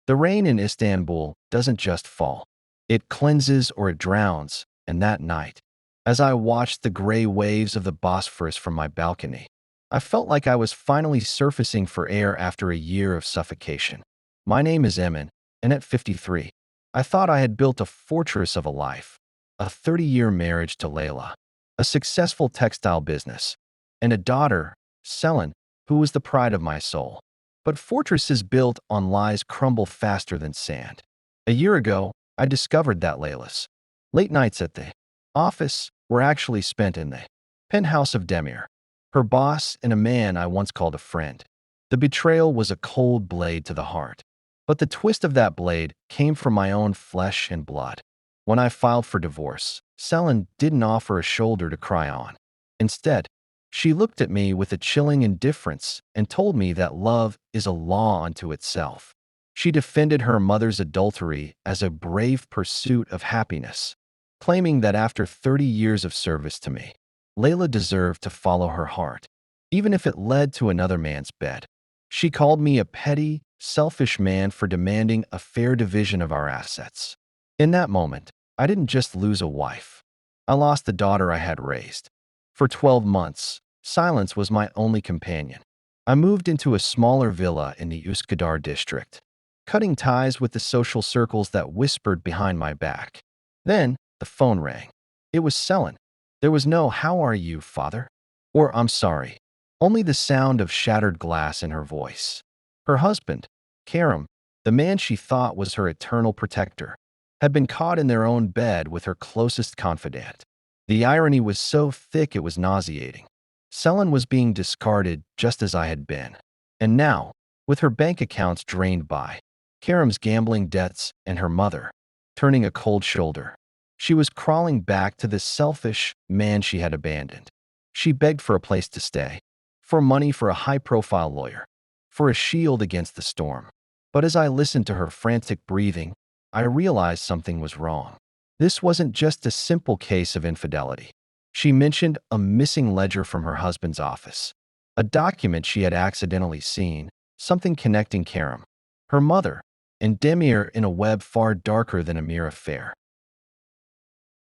The rain in Istanbul doesn't just fall. It cleanses or it drowns, and that night, as I watched the gray waves of the Bosphorus from my balcony, I felt like I was finally surfacing for air after a year of suffocation. My name is Emin, and at 53, I thought I had built a fortress of a life, a 30-year marriage to Layla, a successful textile business, and a daughter, Selin, who was the pride of my soul. But fortresses built on lies crumble faster than sand. A year ago, I discovered that Layla's late nights at the office were actually spent in the penthouse of Demir, her boss and a man I once called a friend. The betrayal was a cold blade to the heart. But the twist of that blade came from my own flesh and blood. When I filed for divorce, Selin didn't offer a shoulder to cry on. Instead, she looked at me with a chilling indifference and told me that love is a law unto itself. She defended her mother's adultery as a brave pursuit of happiness, claiming that after 30 years of service to me, Layla deserved to follow her heart, even if it led to another man's bed. She called me a petty, selfish man for demanding a fair division of our assets. In that moment, I didn't just lose a wife. I lost the daughter I had raised. For 12 months, silence was my only companion. I moved into a smaller villa in the Üsküdar district, cutting ties with the social circles that whispered behind my back. Then, the phone rang. It was Selin. There was no "How are you, father?" or "I'm sorry." Only the sound of shattered glass in her voice. Her husband, Kerem, the man she thought was her eternal protector, had been caught in their own bed with her closest confidant. The irony was so thick it was nauseating. Selin was being discarded just as I had been. And now, with her bank accounts drained by Kerem's gambling debts and her mother turning a cold shoulder, she was crawling back to the selfish man she had abandoned. She begged for a place to stay, for money for a high-profile lawyer, for a shield against the storm. But as I listened to her frantic breathing, I realized something was wrong. This wasn't just a simple case of infidelity. She mentioned a missing ledger from her husband's office, a document she had accidentally seen, something connecting Kerem, her mother, and Demir in a web far darker than a mere affair.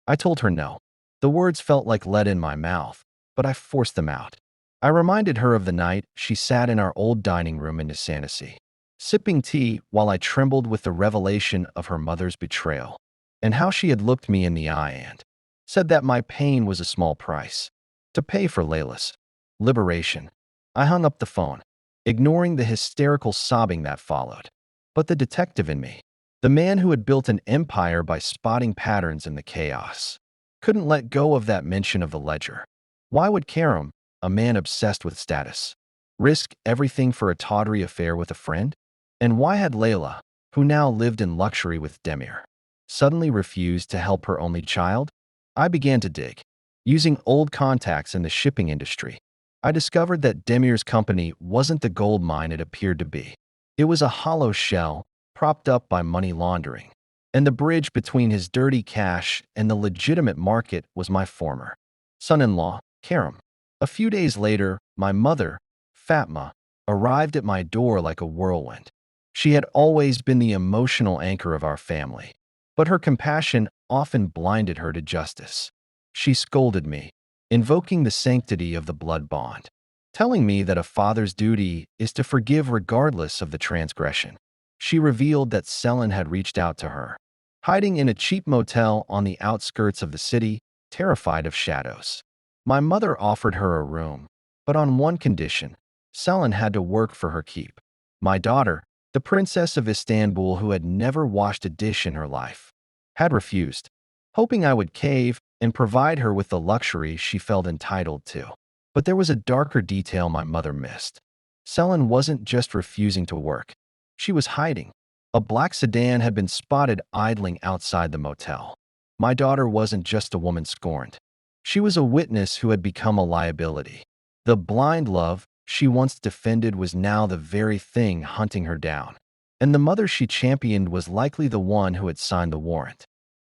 I told her no. The words felt like lead in my mouth, but I forced them out. I reminded her of the night she sat in our old dining room in Nisanasi, sipping tea while I trembled with the revelation of her mother's betrayal, and how she had looked me in the eye and said that my pain was a small price to pay for Layla's liberation. I hung up the phone, ignoring the hysterical sobbing that followed. But the detective in me, the man who had built an empire by spotting patterns in the chaos, couldn't let go of that mention of the ledger. Why would Kerem, a man obsessed with status, risk everything for a tawdry affair with a friend? And why had Layla, who now lived in luxury with Demir, suddenly refused to help her only child? I began to dig. Using old contacts in the shipping industry, I discovered that Demir's company wasn't the gold mine it appeared to be. It was a hollow shell, propped up by money laundering. And the bridge between his dirty cash and the legitimate market was my former son-in-law, Kerem. A few days later, my mother, Fatma, arrived at my door like a whirlwind. She had always been the emotional anchor of our family, but her compassion often blinded her to justice. She scolded me, invoking the sanctity of the blood bond, telling me that a father's duty is to forgive regardless of the transgression. She revealed that Selin had reached out to her, hiding in a cheap motel on the outskirts of the city, terrified of shadows. My mother offered her a room, but on one condition: Selin had to work for her keep. My daughter, the princess of Istanbul who had never washed a dish in her life, had refused, hoping I would cave and provide her with the luxury she felt entitled to. But there was a darker detail my mother missed. Selin wasn't just refusing to work. She was hiding. A black sedan had been spotted idling outside the motel. My daughter wasn't just a woman scorned. She was a witness who had become a liability. The blind love she once defended was now the very thing hunting her down. And the mother she championed was likely the one who had signed the warrant.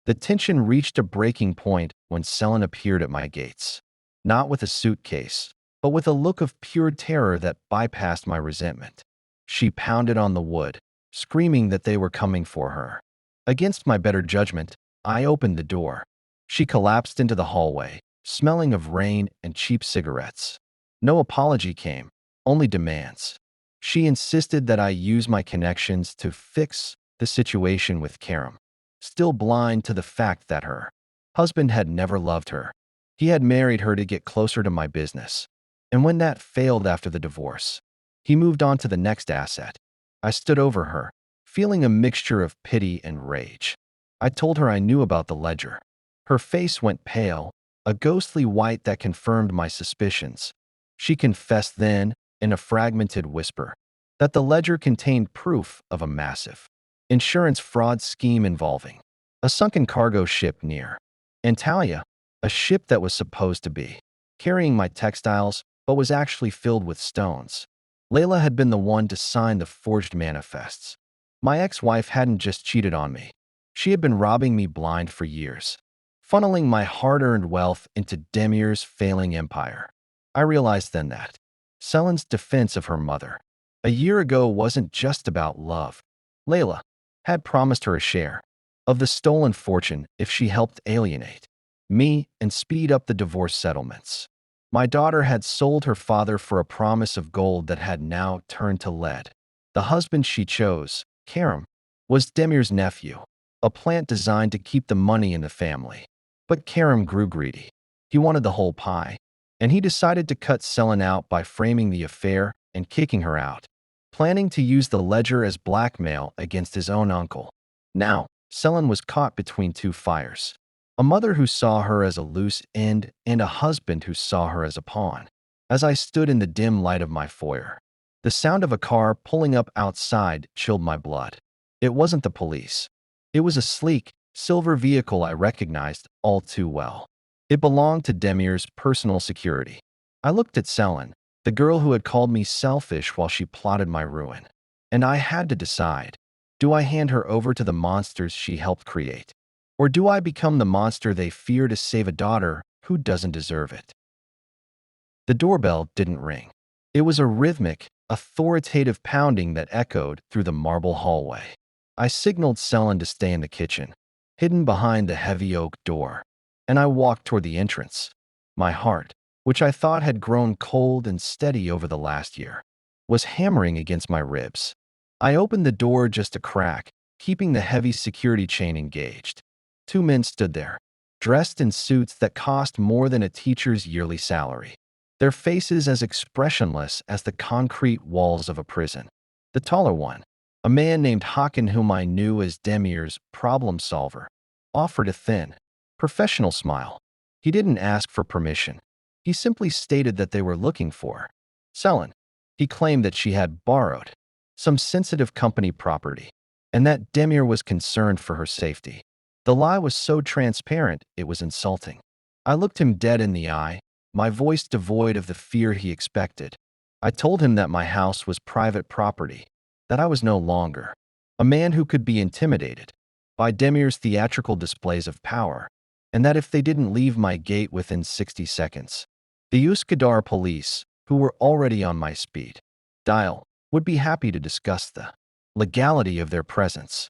The tension reached a breaking point when Selin appeared at my gates. Not with a suitcase, but with a look of pure terror that bypassed my resentment. She pounded on the wood, screaming that they were coming for her. Against my better judgment, I opened the door. She collapsed into the hallway, smelling of rain and cheap cigarettes. No apology came, only demands. She insisted that I use my connections to fix the situation with Karam, still blind to the fact that her husband had never loved her. He had married her to get closer to my business. And when that failed after the divorce, he moved on to the next asset. I stood over her, feeling a mixture of pity and rage. I told her I knew about the ledger. Her face went pale, a ghostly white that confirmed my suspicions. She confessed then, in a fragmented whisper, that the ledger contained proof of a massive insurance fraud scheme involving a sunken cargo ship near Antalya, a ship that was supposed to be carrying my textiles but was actually filled with stones. Layla had been the one to sign the forged manifests. My ex-wife hadn't just cheated on me. She had been robbing me blind for years, funneling my hard-earned wealth into Demir's failing empire. I realized then that Selin's defense of her mother a year ago wasn't just about love. Layla had promised her a share of the stolen fortune if she helped alienate me and speed up the divorce settlements. My daughter had sold her father for a promise of gold that had now turned to lead. The husband she chose, Karam, was Demir's nephew, a plant designed to keep the money in the family. But Karam grew greedy. He wanted the whole pie, and he decided to cut Selin out by framing the affair and kicking her out, planning to use the ledger as blackmail against his own uncle. Now, Selin was caught between two fires. A mother who saw her as a loose end and a husband who saw her as a pawn. As I stood in the dim light of my foyer, the sound of a car pulling up outside chilled my blood. It wasn't the police. It was a sleek, silver vehicle I recognized all too well. It belonged to Demir's personal security. I looked at Selin, the girl who had called me selfish while she plotted my ruin. And I had to decide, do I hand her over to the monsters she helped create? Or do I become the monster they fear to save a daughter who doesn't deserve it? The doorbell didn't ring. It was a rhythmic, authoritative pounding that echoed through the marble hallway. I signaled Selin to stay in the kitchen, hidden behind the heavy oak door, and I walked toward the entrance. My heart, which I thought had grown cold and steady over the last year, was hammering against my ribs. I opened the door just a crack, keeping the heavy security chain engaged. Two men stood there, dressed in suits that cost more than a teacher's yearly salary, their faces as expressionless as the concrete walls of a prison. The taller one, a man named Hakan whom I knew as Demir's problem solver, offered a thin, professional smile. He didn't ask for permission. He simply stated that they were looking for Selin. He claimed that she had borrowed some sensitive company property, and that Demir was concerned for her safety. The lie was so transparent, it was insulting. I looked him dead in the eye, my voice devoid of the fear he expected. I told him that my house was private property, that I was no longer a man who could be intimidated by Demir's theatrical displays of power, and that if they didn't leave my gate within 60 seconds, the Üsküdar police, who were already on my speed dial, would be happy to discuss the legality of their presence.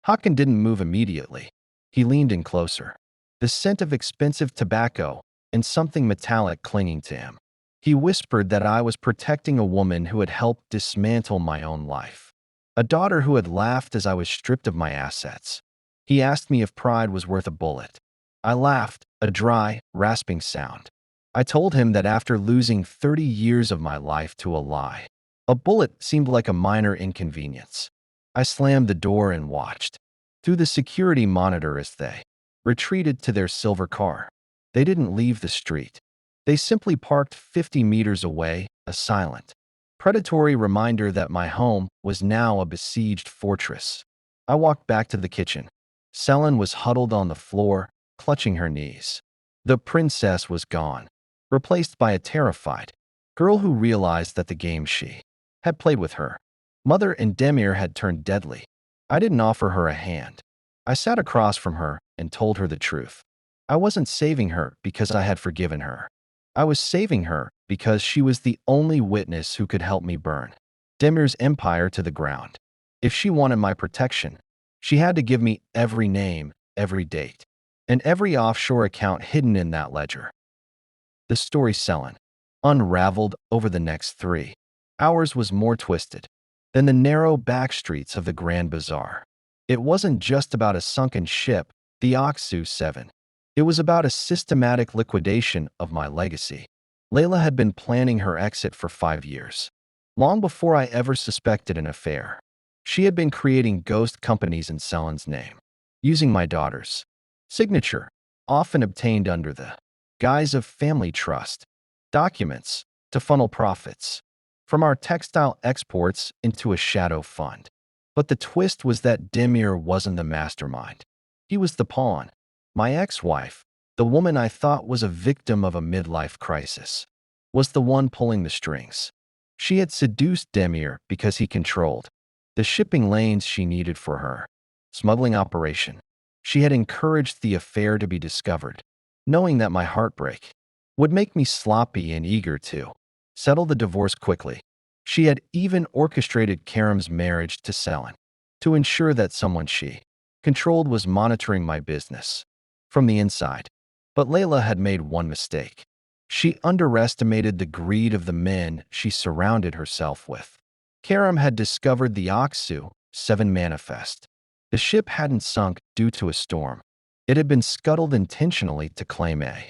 Hakan didn't move immediately. He leaned in closer, the scent of expensive tobacco and something metallic clinging to him. He whispered that I was protecting a woman who had helped dismantle my own life, a daughter who had laughed as I was stripped of my assets. He asked me if pride was worth a bullet. I laughed, a dry, rasping sound. I told him that after losing 30 years of my life to a lie, a bullet seemed like a minor inconvenience. I slammed the door and watched through the security monitor as they retreated to their silver car. They didn't leave the street. They simply parked 50 meters away, a silent, predatory reminder that my home was now a besieged fortress. I walked back to the kitchen. Selin was huddled on the floor, clutching her knees. The princess was gone, replaced by a terrified girl who realized that the game she had played with her mother and Demir had turned deadly. I didn't offer her a hand. I sat across from her and told her the truth. I wasn't saving her because I had forgiven her. I was saving her because she was the only witness who could help me burn Demir's empire to the ground. If she wanted my protection, she had to give me every name, every date, and every offshore account hidden in that ledger. The story Selin unraveled over the next 3 hours was more twisted than the narrow back streets of the Grand Bazaar. It wasn't just about a sunken ship, the Oxu 7. It was about a systematic liquidation of my legacy. Layla had been planning her exit for 5 years, long before I ever suspected an affair. She had been creating ghost companies in Selin's name, using my daughter's signature, often obtained under the guise of family trust documents, to funnel profits from our textile exports into a shadow fund. But the twist was that Demir wasn't the mastermind. He was the pawn. My ex-wife, the woman I thought was a victim of a midlife crisis, was the one pulling the strings. She had seduced Demir because he controlled the shipping lanes she needed for her smuggling operation. She had encouraged the affair to be discovered, knowing that my heartbreak would make me sloppy and eager to settle the divorce quickly. She had even orchestrated Karam's marriage to Selin to ensure that someone she controlled was monitoring my business from the inside. But Layla had made one mistake. She underestimated the greed of the men she surrounded herself with. Karam had discovered the Oxu 7 manifest. The ship hadn't sunk due to a storm. It had been scuttled intentionally to claim a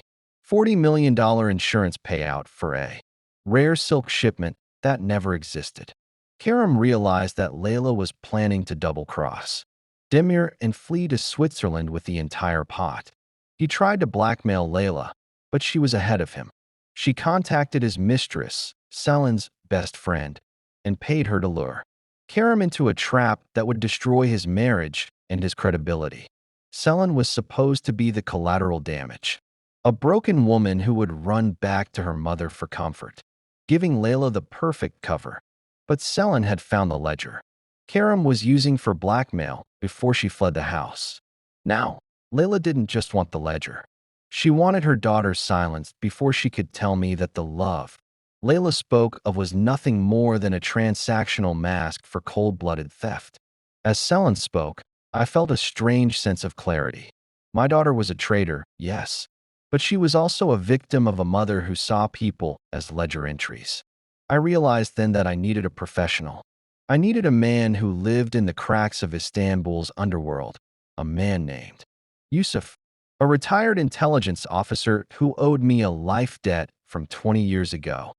$40 million insurance payout for a rare silk shipment that never existed. Karam realized that Layla was planning to double-cross Demir and flee to Switzerland with the entire pot. He tried to blackmail Layla, but she was ahead of him. She contacted his mistress, Selin's best friend, and paid her to lure Karam into a trap that would destroy his marriage and his credibility. Selin was supposed to be the collateral damage, a broken woman who would run back to her mother for comfort, giving Layla the perfect cover. But Selin had found the ledger Karam was using for blackmail before she fled the house. Now, Layla didn't just want the ledger. She wanted her daughter silenced before she could tell me that the love Layla spoke of was nothing more than a transactional mask for cold-blooded theft. As Selin spoke, I felt a strange sense of clarity. My daughter was a traitor, yes, but she was also a victim of a mother who saw people as ledger entries. I realized then that I needed a professional. I needed a man who lived in the cracks of Istanbul's underworld, a man named Yusuf, a retired intelligence officer who owed me a life debt from 20 years ago.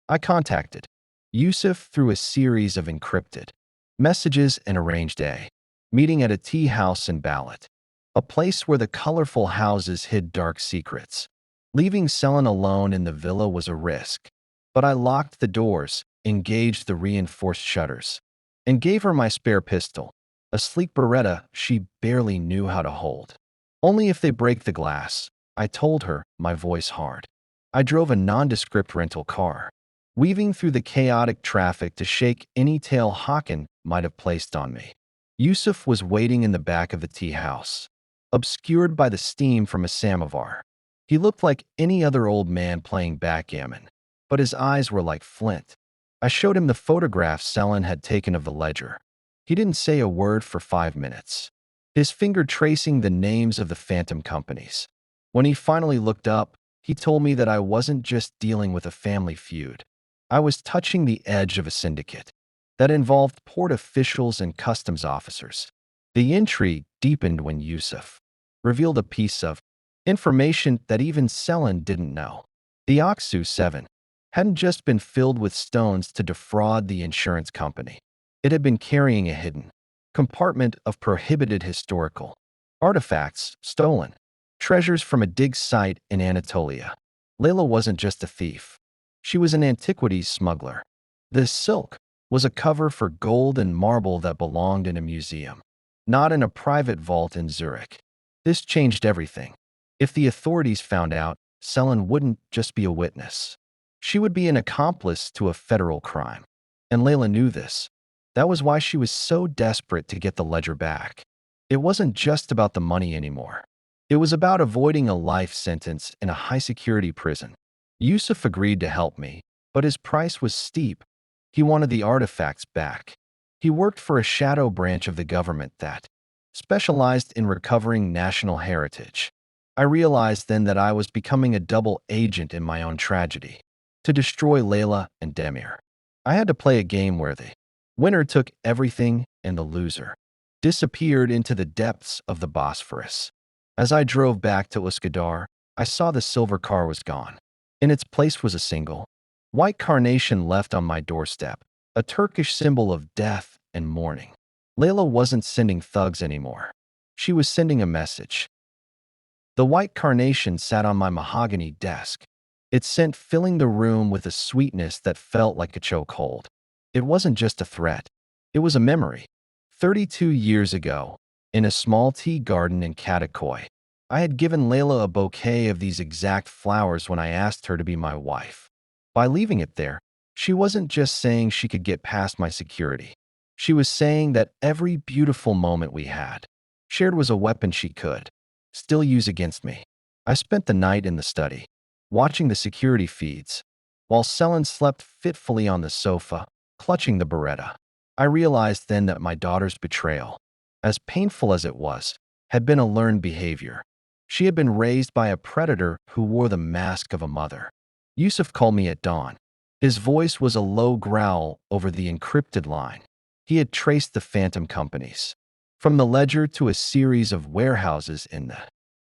I contacted Yusuf through a series of encrypted messages and arranged a meeting at a tea house in Balat, a place where the colorful houses hid dark secrets. Leaving Selin alone in the villa was a risk, but I locked the doors, engaged the reinforced shutters, and gave her my spare pistol, a sleek Beretta she barely knew how to hold. Only if they break the glass, I told her, my voice hard. I drove a nondescript rental car, weaving through the chaotic traffic to shake any tail Hakan might have placed on me. Yusuf was waiting in the back of the tea house, obscured by the steam from a samovar. He looked like any other old man playing backgammon, but his eyes were like flint. I showed him the photographs Selin had taken of the ledger. He didn't say a word for 5 minutes, his finger tracing the names of the phantom companies. When he finally looked up, he told me that I wasn't just dealing with a family feud. I was touching the edge of a syndicate that involved port officials and customs officers. The intrigue deepened when Yusuf revealed a piece of information that even Selin didn't know. The Oxu 7 hadn't just been filled with stones to defraud the insurance company. It had been carrying a hidden compartment of prohibited historical artifacts, stolen treasures from a dig site in Anatolia. Layla wasn't just a thief. She was an antiquities smuggler. This silk was a cover for gold and marble that belonged in a museum, not in a private vault in Zurich. This changed everything. If the authorities found out, Selin wouldn't just be a witness. She would be an accomplice to a federal crime. And Layla knew this. That was why she was so desperate to get the ledger back. It wasn't just about the money anymore. It was about avoiding a life sentence in a high-security prison. Yusuf agreed to help me, but his price was steep. He wanted the artifacts back. He worked for a shadow branch of the government that specialized in recovering national heritage. I realized then that I was becoming a double agent in my own tragedy, to destroy Layla and Demir. I had to play a game where the winner took everything and the loser disappeared into the depths of the Bosphorus. As I drove back to Uskadar, I saw the silver car was gone. In its place was a single, white carnation left on my doorstep, a Turkish symbol of death and mourning. Layla wasn't sending thugs anymore. She was sending a message. The white carnation sat on my mahogany desk, its scent filling the room with a sweetness that felt like a chokehold. It wasn't just a threat. It was a memory. 32 years ago, in a small tea garden in Katakoy, I had given Layla a bouquet of these exact flowers when I asked her to be my wife. By leaving it there, she wasn't just saying she could get past my security. She was saying that every beautiful moment we had shared was a weapon she could still use against me. I spent the night in the study, watching the security feeds, while Selin slept fitfully on the sofa, clutching the Beretta. I realized then that my daughter's betrayal, as painful as it was, had been a learned behavior. She had been raised by a predator who wore the mask of a mother. Yusuf called me at dawn. His voice was a low growl over the encrypted line. He had traced the phantom companies from the ledger to a series of warehouses in the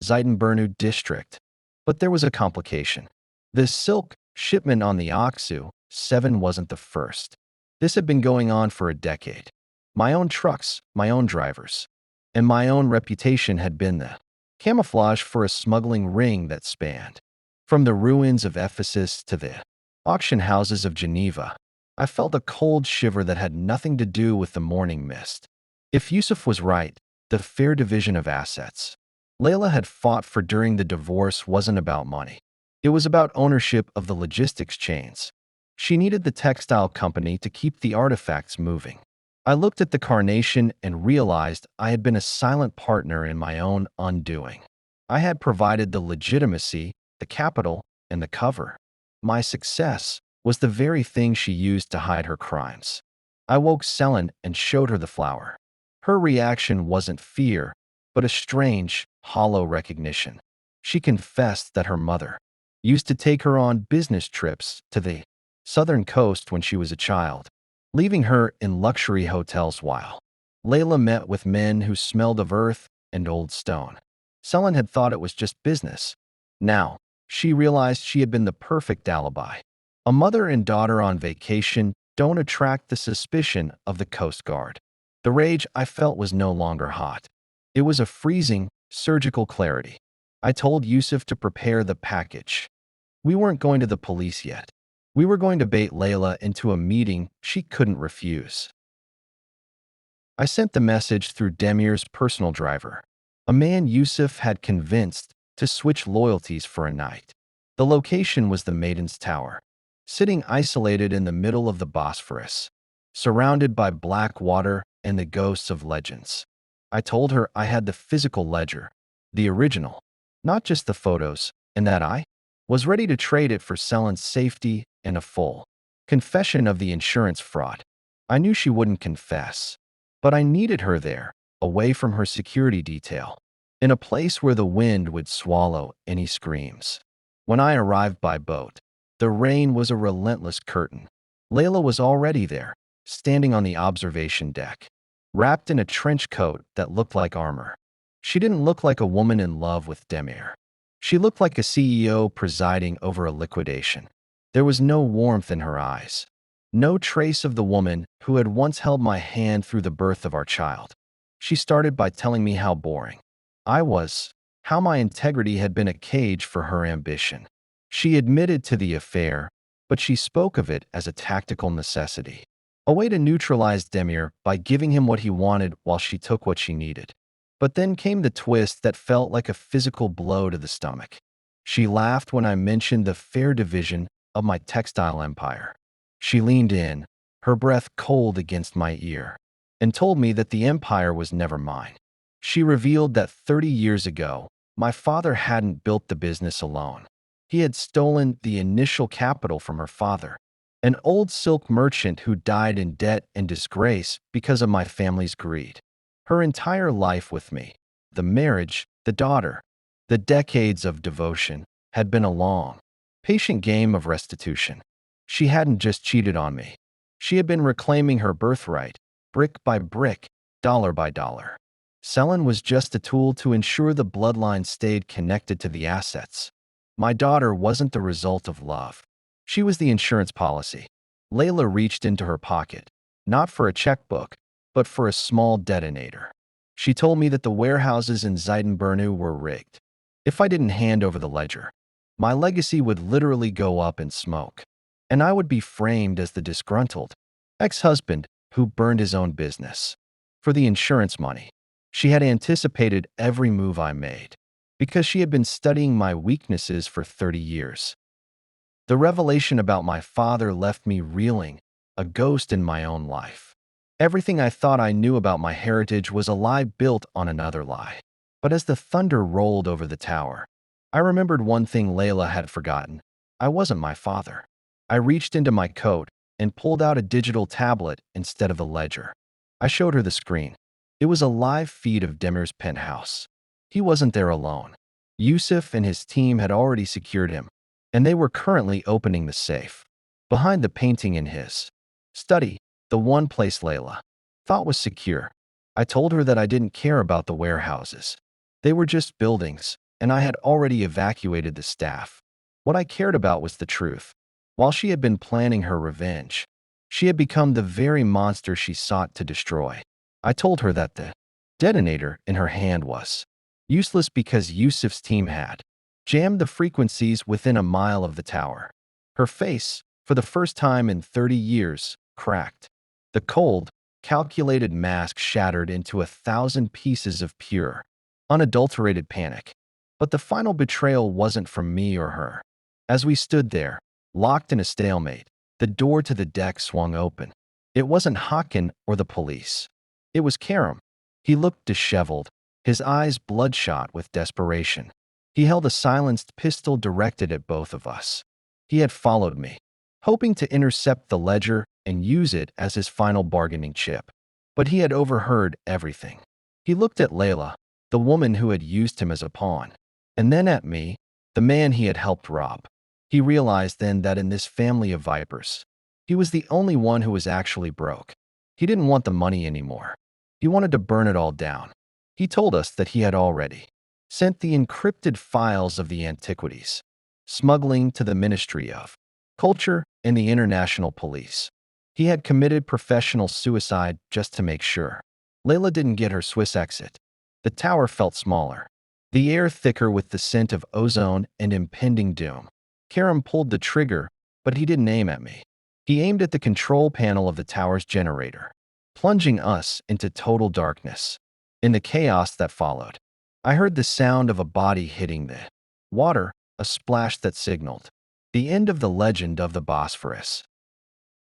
Zaydenburnu district. But there was a complication. The silk shipment on the Aksu 7 wasn't the first. This had been going on for a decade. My own trucks, my own drivers, and my own reputation had been the camouflage for a smuggling ring that spanned from the ruins of Ephesus to the auction houses of Geneva. I felt a cold shiver that had nothing to do with the morning mist. If Yusuf was right, the fair division of assets Layla had fought for during the divorce wasn't about money. It was about ownership of the logistics chains. She needed the textile company to keep the artifacts moving. I looked at the carnation and realized I had been a silent partner in my own undoing. I had provided the legitimacy, the capital, and the cover. My success was the very thing she used to hide her crimes. I woke Selin and showed her the flower. Her reaction wasn't fear, but a strange, hollow recognition. She confessed that her mother used to take her on business trips to the southern coast when she was a child, leaving her in luxury hotels while Layla met with men who smelled of earth and old stone. Selin had thought it was just business. Now, she realized she had been the perfect alibi. A mother and daughter on vacation don't attract the suspicion of the Coast Guard. The rage I felt was no longer hot. It was a freezing, surgical clarity. I told Yusuf to prepare the package. We weren't going to the police yet. We were going to bait Layla into a meeting she couldn't refuse. I sent the message through Demir's personal driver, a man Yusuf had convinced to switch loyalties for a night. The location was the Maiden's Tower, sitting isolated in the middle of the Bosphorus, surrounded by black water and the ghosts of legends. I told her I had the physical ledger, the original, not just the photos, and that I was ready to trade it for Selin's safety and a full confession of the insurance fraud. I knew she wouldn't confess, but I needed her there, away from her security detail, in a place where the wind would swallow any screams. When I arrived by boat, the rain was a relentless curtain. Layla was already there, standing on the observation deck, wrapped in a trench coat that looked like armor. She didn't look like a woman in love with Demir. She looked like a CEO presiding over a liquidation. There was no warmth in her eyes, no trace of the woman who had once held my hand through the birth of our child. She started by telling me how boring I was, how my integrity had been a cage for her ambition. She admitted to the affair, but she spoke of it as a tactical necessity, a way to neutralize Demir by giving him what he wanted while she took what she needed. But then came the twist that felt like a physical blow to the stomach. She laughed when I mentioned the fair division of my textile empire. She leaned in, her breath cold against my ear, and told me that the empire was never mine. She revealed that 30 years ago, my father hadn't built the business alone. He had stolen the initial capital from her father, an old silk merchant who died in debt and disgrace because of my family's greed. Her entire life with me, the marriage, the daughter, the decades of devotion, had been a long, patient game of restitution. She hadn't just cheated on me. She had been reclaiming her birthright, brick by brick, dollar by dollar. Selin was just a tool to ensure the bloodline stayed connected to the assets. My daughter wasn't the result of love. She was the insurance policy. Layla reached into her pocket, not for a checkbook, but for a small detonator. She told me that the warehouses in Zeidenbernu were rigged. If I didn't hand over the ledger, my legacy would literally go up in smoke, and I would be framed as the disgruntled ex-husband who burned his own business. For the insurance money, she had anticipated every move I made, because she had been studying my weaknesses for 30 years. The revelation about my father left me reeling, a ghost in my own life. Everything I thought I knew about my heritage was a lie built on another lie. But as the thunder rolled over the tower, I remembered one thing Layla had forgotten. I wasn't my father. I reached into my coat and pulled out a digital tablet instead of the ledger. I showed her the screen. It was a live feed of Demir's penthouse. He wasn't there alone. Yusuf and his team had already secured him, and they were currently opening the safe. Behind the painting in his study, the one place Layla thought was secure, I told her that I didn't care about the warehouses. They were just buildings, and I had already evacuated the staff. What I cared about was the truth. While she had been planning her revenge, she had become the very monster she sought to destroy. I told her that the detonator in her hand was useless because Yusuf's team had jammed the frequencies within a mile of the tower. Her face, for the first time in 30 years, cracked. The cold, calculated mask shattered into 1,000 pieces of pure, unadulterated panic. But the final betrayal wasn't from me or her. As we stood there, locked in a stalemate, the door to the deck swung open. It wasn't Hakan or the police. It was Karam. He looked disheveled, his eyes bloodshot with desperation. He held a silenced pistol directed at both of us. He had followed me, hoping to intercept the ledger and use it as his final bargaining chip. But he had overheard everything. He looked at Layla, the woman who had used him as a pawn, and then at me, the man he had helped rob. He realized then that in this family of vipers, he was the only one who was actually broke. He didn't want the money anymore. He wanted to burn it all down. He told us that he had already sent the encrypted files of the antiquities, smuggling to the Ministry of Culture and the International Police. He had committed professional suicide just to make sure. Layla didn't get her Swiss exit. The tower felt smaller, the air thicker with the scent of ozone and impending doom. Karam pulled the trigger, but he didn't aim at me. He aimed at the control panel of the tower's generator, plunging us into total darkness. In the chaos that followed, I heard the sound of a body hitting the water, a splash that signaled the end of the legend of the Bosphorus.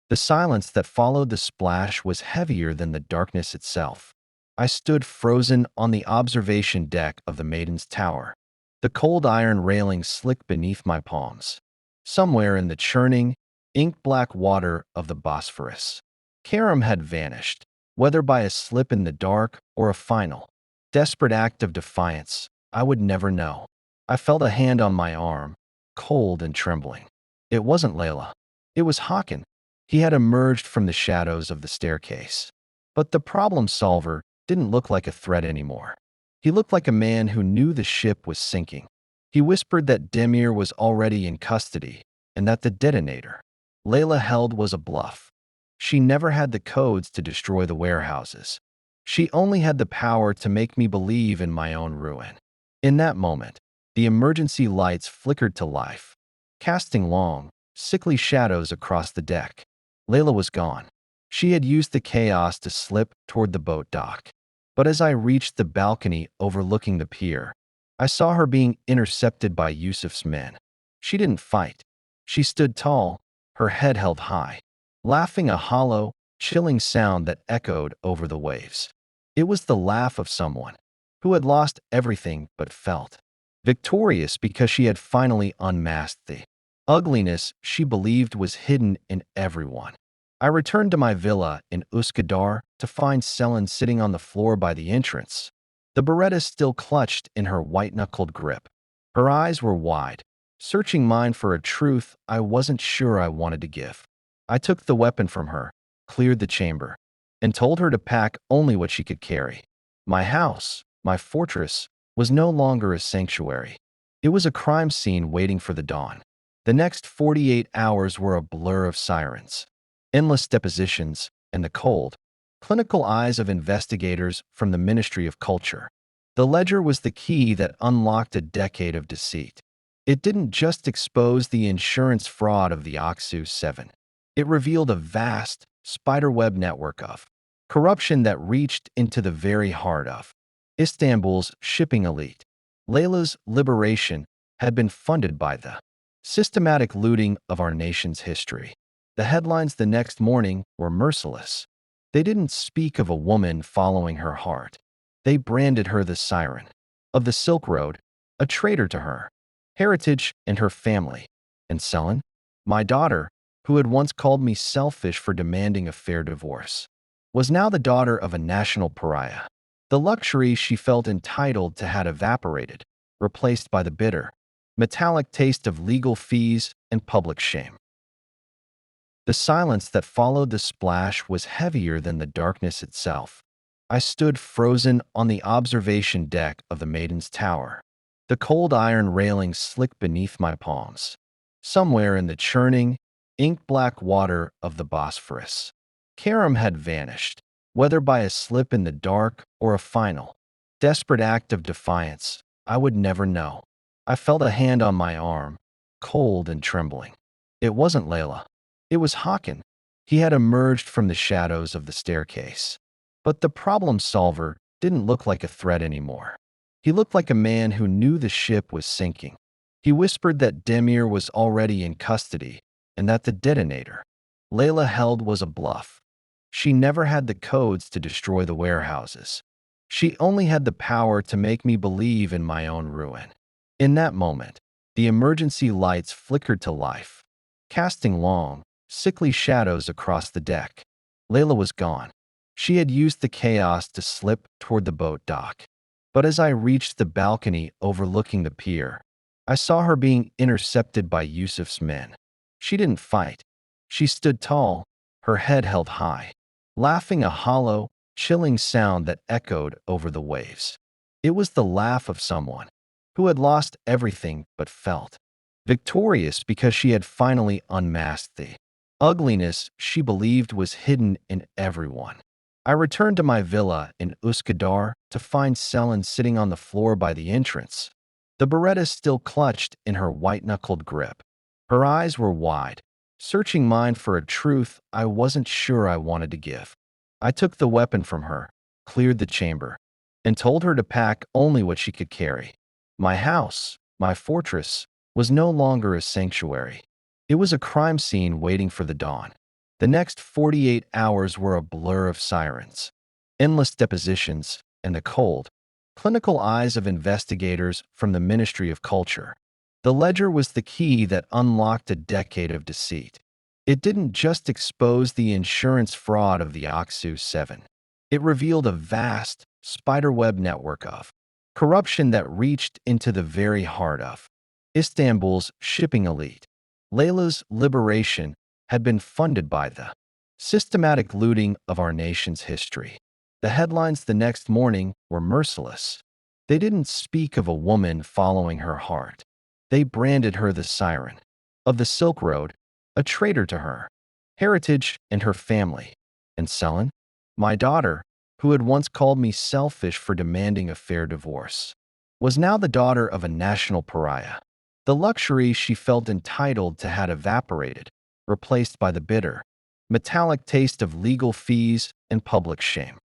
The silence that followed the splash was heavier than the darkness itself. I stood frozen on the observation deck of the Maiden's Tower, the cold iron railing slick beneath my palms. Somewhere in the churning, ink-black water of the Bosphorus, Karam had vanished, whether by a slip in the dark or a final, desperate act of defiance, I would never know. I felt a hand on my arm, cold and trembling. It wasn't Layla. It was Hakan. He had emerged from the shadows of the staircase. But the problem solver didn't look like a threat anymore. He looked like a man who knew the ship was sinking. He whispered that Demir was already in custody and that the detonator Layla held was a bluff. She never had the codes to destroy the warehouses. She only had the power to make me believe in my own ruin. In that moment, the emergency lights flickered to life, casting long, sickly shadows across the deck. Layla was gone. She had used the chaos to slip toward the boat dock. But as I reached the balcony overlooking the pier, I saw her being intercepted by Yusuf's men. She didn't fight. She stood tall, her head held high, laughing a hollow, chilling sound that echoed over the waves. It was the laugh of someone who had lost everything but felt victorious because she had finally unmasked the ugliness she believed was hidden in everyone. I returned to my villa in Uskadar to find Selin sitting on the floor by the entrance, the beretta still clutched in her white-knuckled grip. Her eyes were wide, searching mine for a truth I wasn't sure I wanted to give. I took the weapon from her, cleared the chamber, and told her to pack only what she could carry. My house, my fortress, was no longer a sanctuary. It was a crime scene waiting for the dawn. The next 48 hours were a blur of sirens, endless depositions, and the cold, clinical eyes of investigators from the Ministry of Culture. The ledger was the key that unlocked a decade of deceit. It didn't just expose the insurance fraud of the Aksu 7. It revealed a vast, spiderweb network of corruption that reached into the very heart of Istanbul's shipping elite. Layla's liberation had been funded by the systematic looting of our nation's history. The headlines the next morning were merciless. They didn't speak of a woman following her heart. They branded her the siren of the Silk Road, a traitor to her heritage and her family. And Selin, my daughter, who had once called me selfish for demanding a fair divorce, was now the daughter of a national pariah. The luxury she felt entitled to had evaporated, replaced by the bitter, metallic taste of legal fees and public shame. The silence that followed the splash was heavier than the darkness itself. I stood frozen on the observation deck of the Maiden's Tower, the cold iron railing slick beneath my palms. Somewhere in the churning, ink-black water of the Bosphorus, Karam had vanished, whether by a slip in the dark or a final, desperate act of defiance, I would never know. I felt a hand on my arm, cold and trembling. It wasn't Layla. It was Hakan. He had emerged from the shadows of the staircase. But the problem solver didn't look like a threat anymore. He looked like a man who knew the ship was sinking. He whispered that Demir was already in custody and that the detonator Layla held was a bluff. She never had the codes to destroy the warehouses. She only had the power to make me believe in my own ruin. In that moment, the emergency lights flickered to life, casting long, sickly shadows across the deck. Layla was gone. She had used the chaos to slip toward the boat dock. But as I reached the balcony overlooking the pier, I saw her being intercepted by Yusuf's men. She didn't fight. She stood tall, her head held high, laughing a hollow, chilling sound that echoed over the waves. It was the laugh of someone who had lost everything but felt victorious because she had finally unmasked the ugliness she believed was hidden in everyone. I returned to my villa in Uskadar to find Selin sitting on the floor by the entrance, the beretta still clutched in her white-knuckled grip. Her eyes were wide, searching mine for a truth I wasn't sure I wanted to give. I took the weapon from her, cleared the chamber, and told her to pack only what she could carry. My house, my fortress, was no longer a sanctuary. It was a crime scene waiting for the dawn. The next 48 hours were a blur of sirens, endless depositions, and the cold, clinical eyes of investigators from the Ministry of Culture. The ledger was the key that unlocked a decade of deceit. It didn't just expose the insurance fraud of the Aksu 7. It revealed a vast, spiderweb network of corruption that reached into the very heart of Istanbul's shipping elite. Layla's liberation had been funded by the systematic looting of our nation's history. The headlines the next morning were merciless. They didn't speak of a woman following her heart. They branded her the siren of the Silk Road, a traitor to her heritage and her family. And Selin, my daughter, who had once called me selfish for demanding a fair divorce, was now the daughter of a national pariah. The luxury she felt entitled to had evaporated, replaced by the bitter, metallic taste of legal fees and public shame.